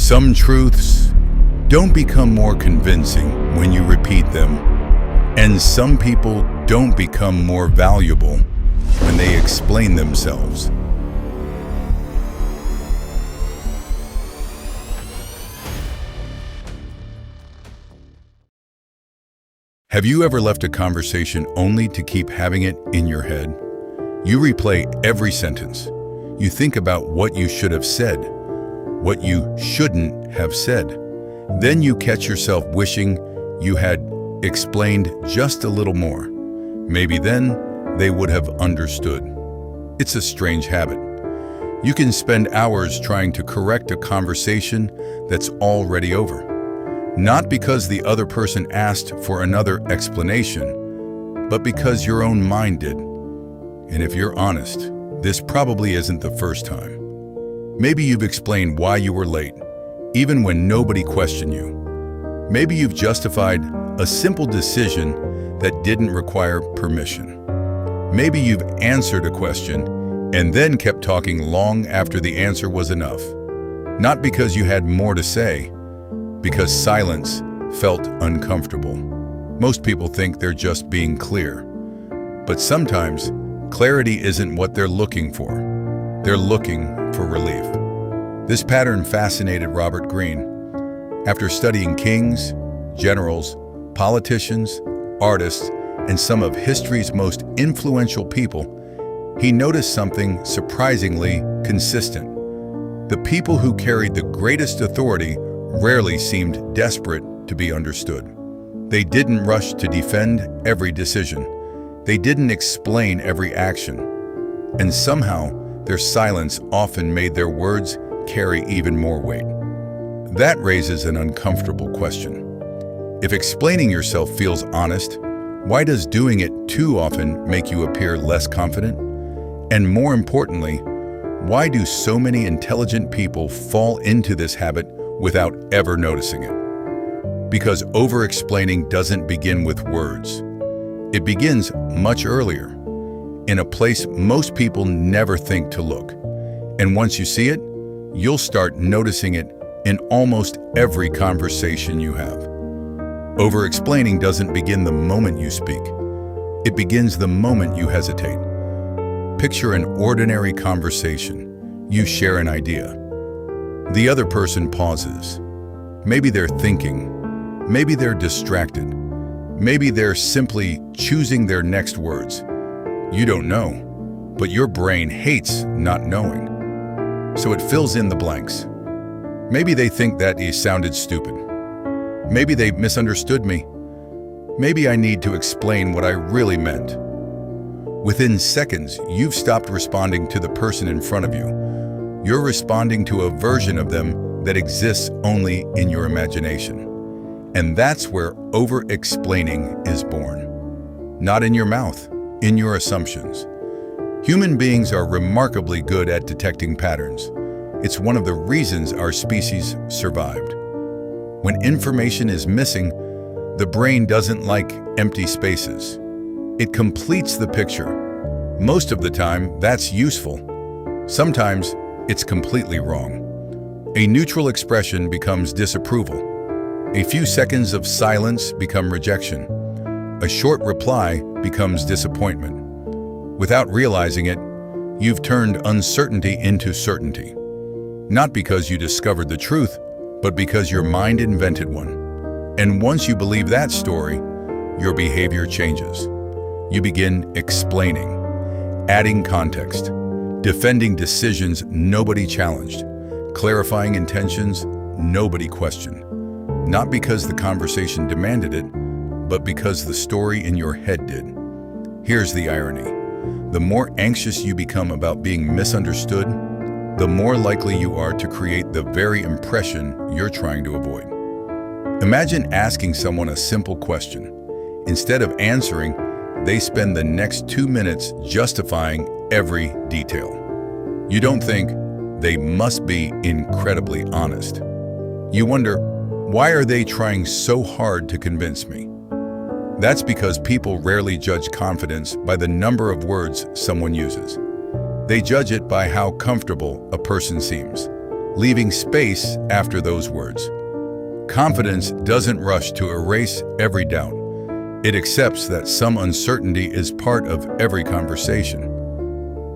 Some truths don't become more convincing when you repeat them, and some people don't become more valuable when they explain themselves. Have you ever left a conversation only to keep having it in your head? You replay every sentence. You think about what you should have said, what you shouldn't have said. Then you catch yourself wishing you had explained just a little more. Maybe then they would have understood. It's a strange habit. You can spend hours trying to correct a conversation that's already over. Not because the other person asked for another explanation, but because your own mind did. And if you're honest, this probably isn't the first time. Maybe you've explained why you were late, even when nobody questioned you. Maybe you've justified a simple decision that didn't require permission. Maybe you've answered a question and then kept talking long after the answer was enough. Not because you had more to say, because silence felt uncomfortable. Most people think they're just being clear. But sometimes, clarity isn't what they're looking for. They're looking for relief. This pattern fascinated Robert Greene. After studying kings, generals, politicians, artists, and some of history's most influential people, he noticed something surprisingly consistent. The people who carried the greatest authority rarely seemed desperate to be understood. They didn't rush to defend every decision. They didn't explain every action. And somehow, their silence often made their words carry even more weight. That raises an uncomfortable question. If explaining yourself feels honest, why does doing it too often make you appear less confident? And more importantly, why do so many intelligent people fall into this habit without ever noticing it? Because over-explaining doesn't begin with words. It begins much earlier, in a place most people never think to look. And once you see it, you'll start noticing it in almost every conversation you have. Over-explaining doesn't begin the moment you speak. It begins the moment you hesitate. Picture an ordinary conversation. You share an idea. The other person pauses. Maybe they're thinking. Maybe they're distracted. Maybe they're simply choosing their next words. You don't know, but your brain hates not knowing. So it fills in the blanks. Maybe they think that he sounded stupid. Maybe they misunderstood me. Maybe I need to explain what I really meant. Within seconds, you've stopped responding to the person in front of you. You're responding to a version of them that exists only in your imagination. And that's where over-explaining is born. Not in your mouth, in your assumptions. Human beings are remarkably good at detecting patterns. It's one of the reasons our species survived. When information is missing, the brain doesn't like empty spaces. It completes the picture. Most of the time, that's useful. Sometimes, it's completely wrong. A neutral expression becomes disapproval. A few seconds of silence become rejection. A short reply becomes disappointment. Without realizing it, you've turned uncertainty into certainty. Not because you discovered the truth, but because your mind invented one. And once you believe that story, your behavior changes. You begin explaining, adding context, defending decisions nobody challenged, clarifying intentions nobody questioned. Not because the conversation demanded it, but because the story in your head did. Here's the irony. The more anxious you become about being misunderstood, the more likely you are to create the very impression you're trying to avoid. Imagine asking someone a simple question. Instead of answering, they spend the next 2 minutes justifying every detail. You don't think, they must be incredibly honest. You wonder, why are they trying so hard to convince me? That's because people rarely judge confidence by the number of words someone uses. They judge it by how comfortable a person seems. leaving space after those words. Confidence doesn't rush to erase every doubt. It accepts that some uncertainty is part of every conversation.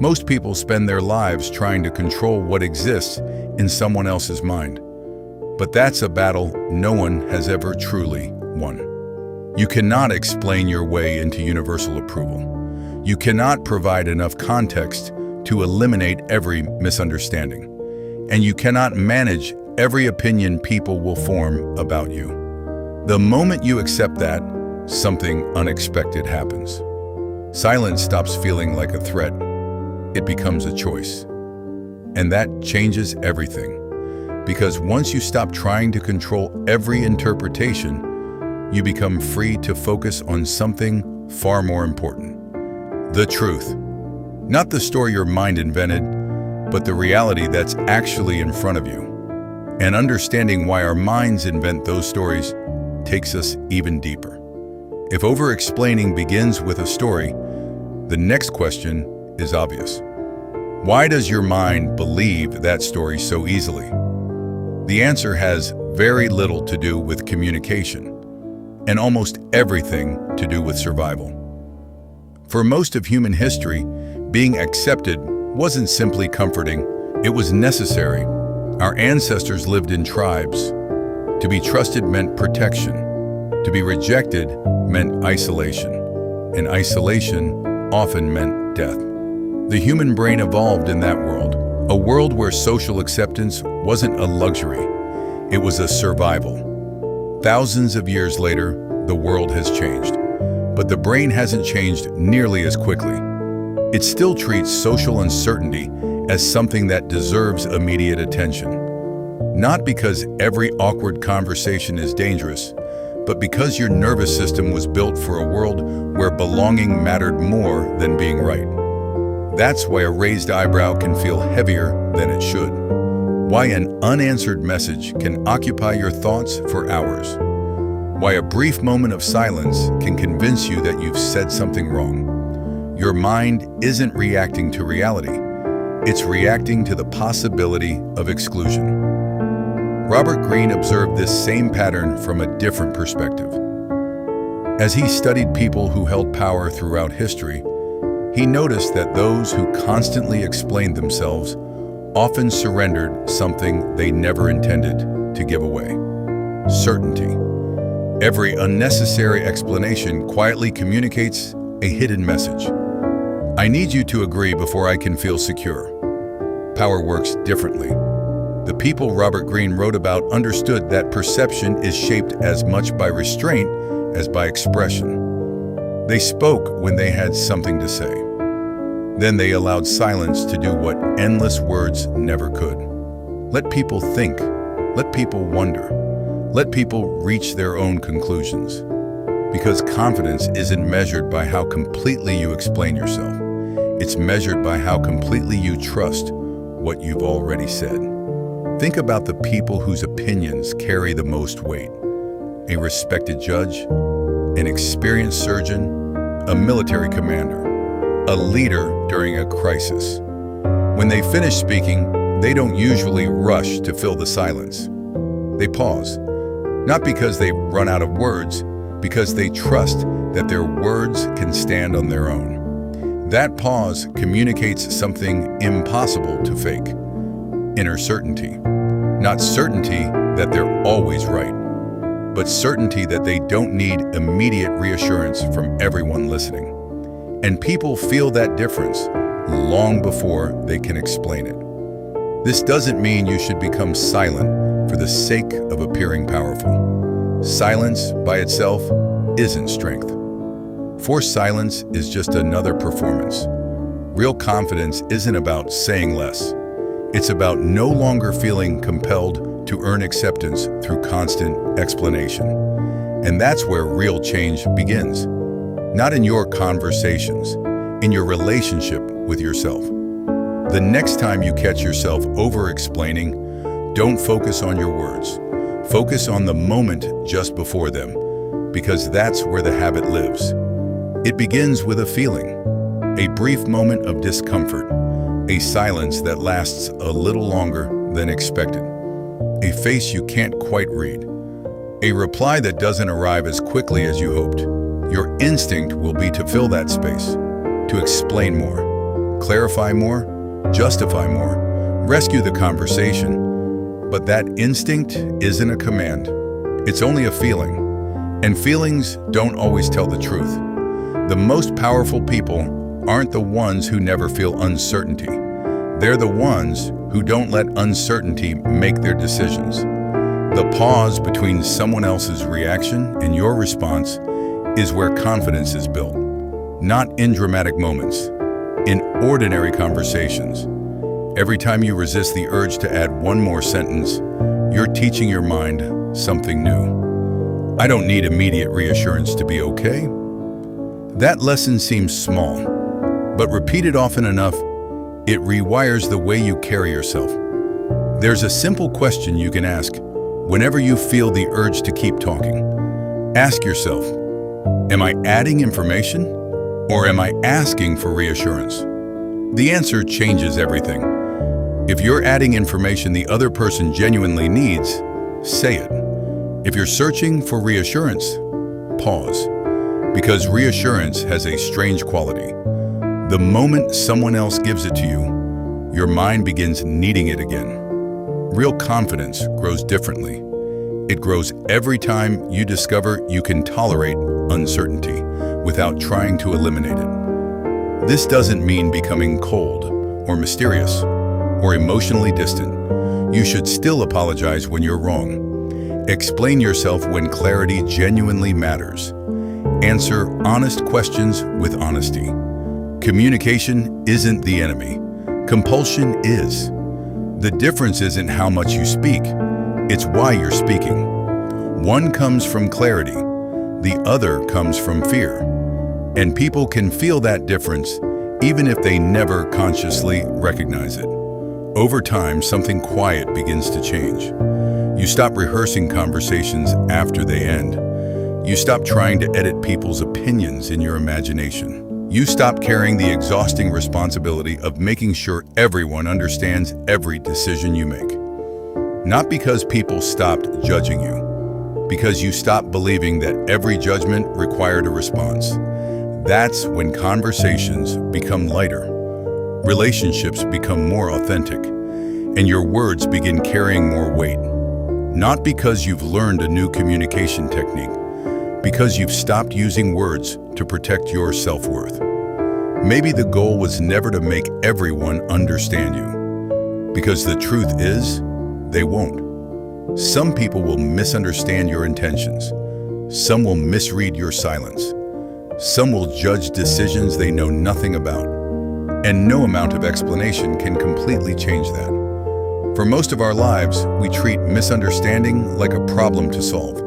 Most people spend their lives trying to control what exists in someone else's mind. But that's a battle no one has ever truly won. You cannot explain your way into universal approval. You cannot provide enough context to eliminate every misunderstanding. And you cannot manage every opinion people will form about you. The moment you accept that, something unexpected happens. Silence stops feeling like a threat. It becomes a choice. And that changes everything. Because once you stop trying to control every interpretation, you become free to focus on something far more important. The truth. Not the story your mind invented, but the reality that's actually in front of you. And understanding why our minds invent those stories takes us even deeper. If over-explaining begins with a story, the next question is obvious. Why does your mind believe that story so easily? The answer has very little to do with communication, and almost everything to do with survival. For most of human history, being accepted wasn't simply comforting, it was necessary. Our ancestors lived in tribes. To be trusted meant protection. To be rejected meant isolation. And isolation often meant death. The human brain evolved in that world, a world where social acceptance wasn't a luxury, it was a survival. Thousands of years later, the world has changed. But the brain hasn't changed nearly as quickly. It still treats social uncertainty as something that deserves immediate attention. Not because every awkward conversation is dangerous, but because your nervous system was built for a world where belonging mattered more than being right. That's why a raised eyebrow can feel heavier than it should. Why an unanswered message can occupy your thoughts for hours. Why a brief moment of silence can convince you that you've said something wrong. Your mind isn't reacting to reality. It's reacting to the possibility of exclusion. Robert Greene observed this same pattern from a different perspective. As he studied people who held power throughout history, he noticed that those who constantly explained themselves often surrendered something they never intended to give away: certainty. Every unnecessary explanation quietly communicates a hidden message. I need you to agree before I can feel secure. Power works differently. The people Robert Greene wrote about understood that perception is shaped as much by restraint as by expression. They spoke when they had something to say. Then they allowed silence to do what endless words never could. Let people think. Let people wonder. Let people reach their own conclusions. Because confidence isn't measured by how completely you explain yourself. It's measured by how completely you trust what you've already said. Think about the people whose opinions carry the most weight. A respected judge, an experienced surgeon, a military commander, a leader during a crisis. When they finish speaking, they don't usually rush to fill the silence. They pause, not because they run out of words, because they trust that their words can stand on their own. That pause communicates something impossible to fake: inner certainty. Not certainty that they're always right, but certainty that they don't need immediate reassurance from everyone listening. And people feel that difference long before they can explain it. This doesn't mean you should become silent for the sake of appearing powerful. Silence by itself isn't strength. Forced silence is just another performance. Real confidence isn't about saying less. It's about no longer feeling compelled to earn acceptance through constant explanation. And that's where real change begins. Not in your conversations, in your relationship with yourself. The next time you catch yourself over-explaining, don't focus on your words. Focus on the moment just before them, because that's where the habit lives. It begins with a feeling, a brief moment of discomfort, a silence that lasts a little longer than expected, a face you can't quite read, a reply that doesn't arrive as quickly as you hoped. Your instinct will be to fill that space, to explain more, clarify more, justify more, rescue the conversation. But that instinct isn't a command. It's only a feeling. And feelings don't always tell the truth. The most powerful people aren't the ones who never feel uncertainty. They're the ones who don't let uncertainty make their decisions. The pause between someone else's reaction and your response is where confidence is built. Not in dramatic moments, in ordinary conversations. Every time you resist the urge to add one more sentence, you're teaching your mind something new. I don't need immediate reassurance to be okay. That lesson seems small, but repeated often enough, it rewires the way you carry yourself. There's a simple question you can ask whenever you feel the urge to keep talking. Ask yourself, am I adding information or am I asking for reassurance? The answer changes everything. If you're adding information the other person genuinely needs, say it. If you're searching for reassurance, pause. Because reassurance has a strange quality. The moment someone else gives it to you, your mind begins needing it again. Real confidence grows differently. It grows every time you discover you can tolerate uncertainty without trying to eliminate it. This doesn't mean becoming cold or mysterious or emotionally distant. You should still apologize when you're wrong. Explain yourself when clarity genuinely matters. Answer honest questions with honesty. Communication isn't the enemy. Compulsion is. The difference isn't how much you speak, it's why you're speaking. One comes from clarity, the other comes from fear. And people can feel that difference even if they never consciously recognize it. Over time, something quiet begins to change. You stop rehearsing conversations after they end. You stop trying to edit people's opinions in your imagination. You stop carrying the exhausting responsibility of making sure everyone understands every decision you make. Not because people stopped judging you, because you stopped believing that every judgment required a response. That's when conversations become lighter, relationships become more authentic, and your words begin carrying more weight. Not because you've learned a new communication technique, because you've stopped using words to protect your self-worth. Maybe the goal was never to make everyone understand you, because the truth is, they won't. Some people will misunderstand your intentions. Some will misread your silence. Some will judge decisions they know nothing about. And no amount of explanation can completely change that. For most of our lives, we treat misunderstanding like a problem to solve.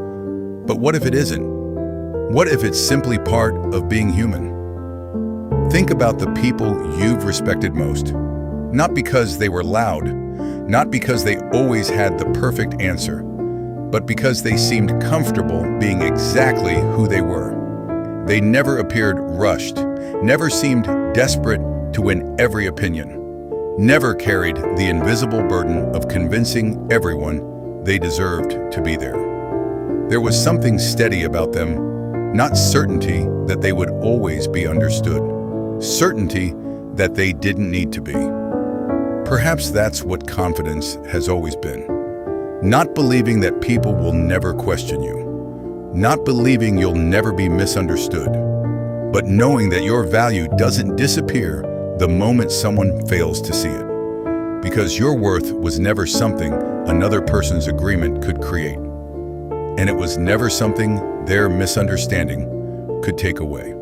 But what if it isn't? What if it's simply part of being human? Think about the people you've respected most. Not because they were loud, not because they always had the perfect answer, but because they seemed comfortable being exactly who they were. They never appeared rushed, never seemed desperate to win every opinion, never carried the invisible burden of convincing everyone they deserved to be there. There was something steady about them, not certainty that they would always be understood, certainty that they didn't need to be. Perhaps that's what confidence has always been. Not believing that people will never question you, not believing you'll never be misunderstood, but knowing that your value doesn't disappear the moment someone fails to see it, because your worth was never something another person's agreement could create, and it was never something their misunderstanding could take away.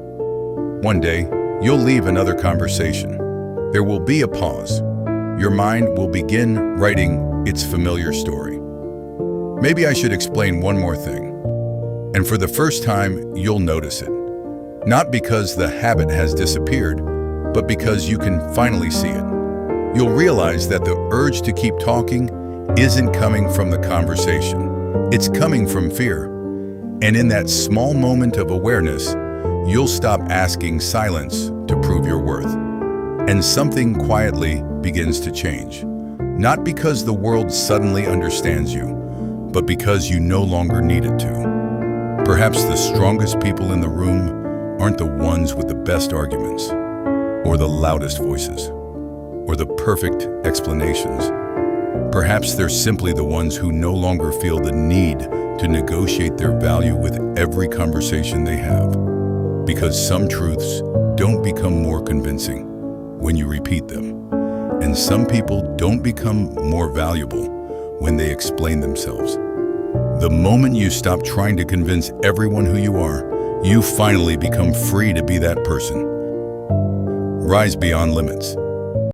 One day, you'll leave another conversation. There will be a pause. Your mind will begin writing its familiar story. Maybe I should explain one more thing. And for the first time, you'll notice it. Not because the habit has disappeared, but because you can finally see it. You'll realize that the urge to keep talking isn't coming from the conversation. It's coming from fear. And in that small moment of awareness, you'll stop asking silence to prove your worth. And something quietly begins to change. Not because the world suddenly understands you, but because you no longer need it to. Perhaps the strongest people in the room aren't the ones with the best arguments, or the loudest voices, or the perfect explanations. Perhaps they're simply the ones who no longer feel the need to negotiate their value with every conversation they have. Because some truths don't become more convincing when you repeat them, and some people don't become more valuable when they explain themselves. The moment you stop trying to convince everyone who you are, you finally become free to be that person. Rise beyond limits.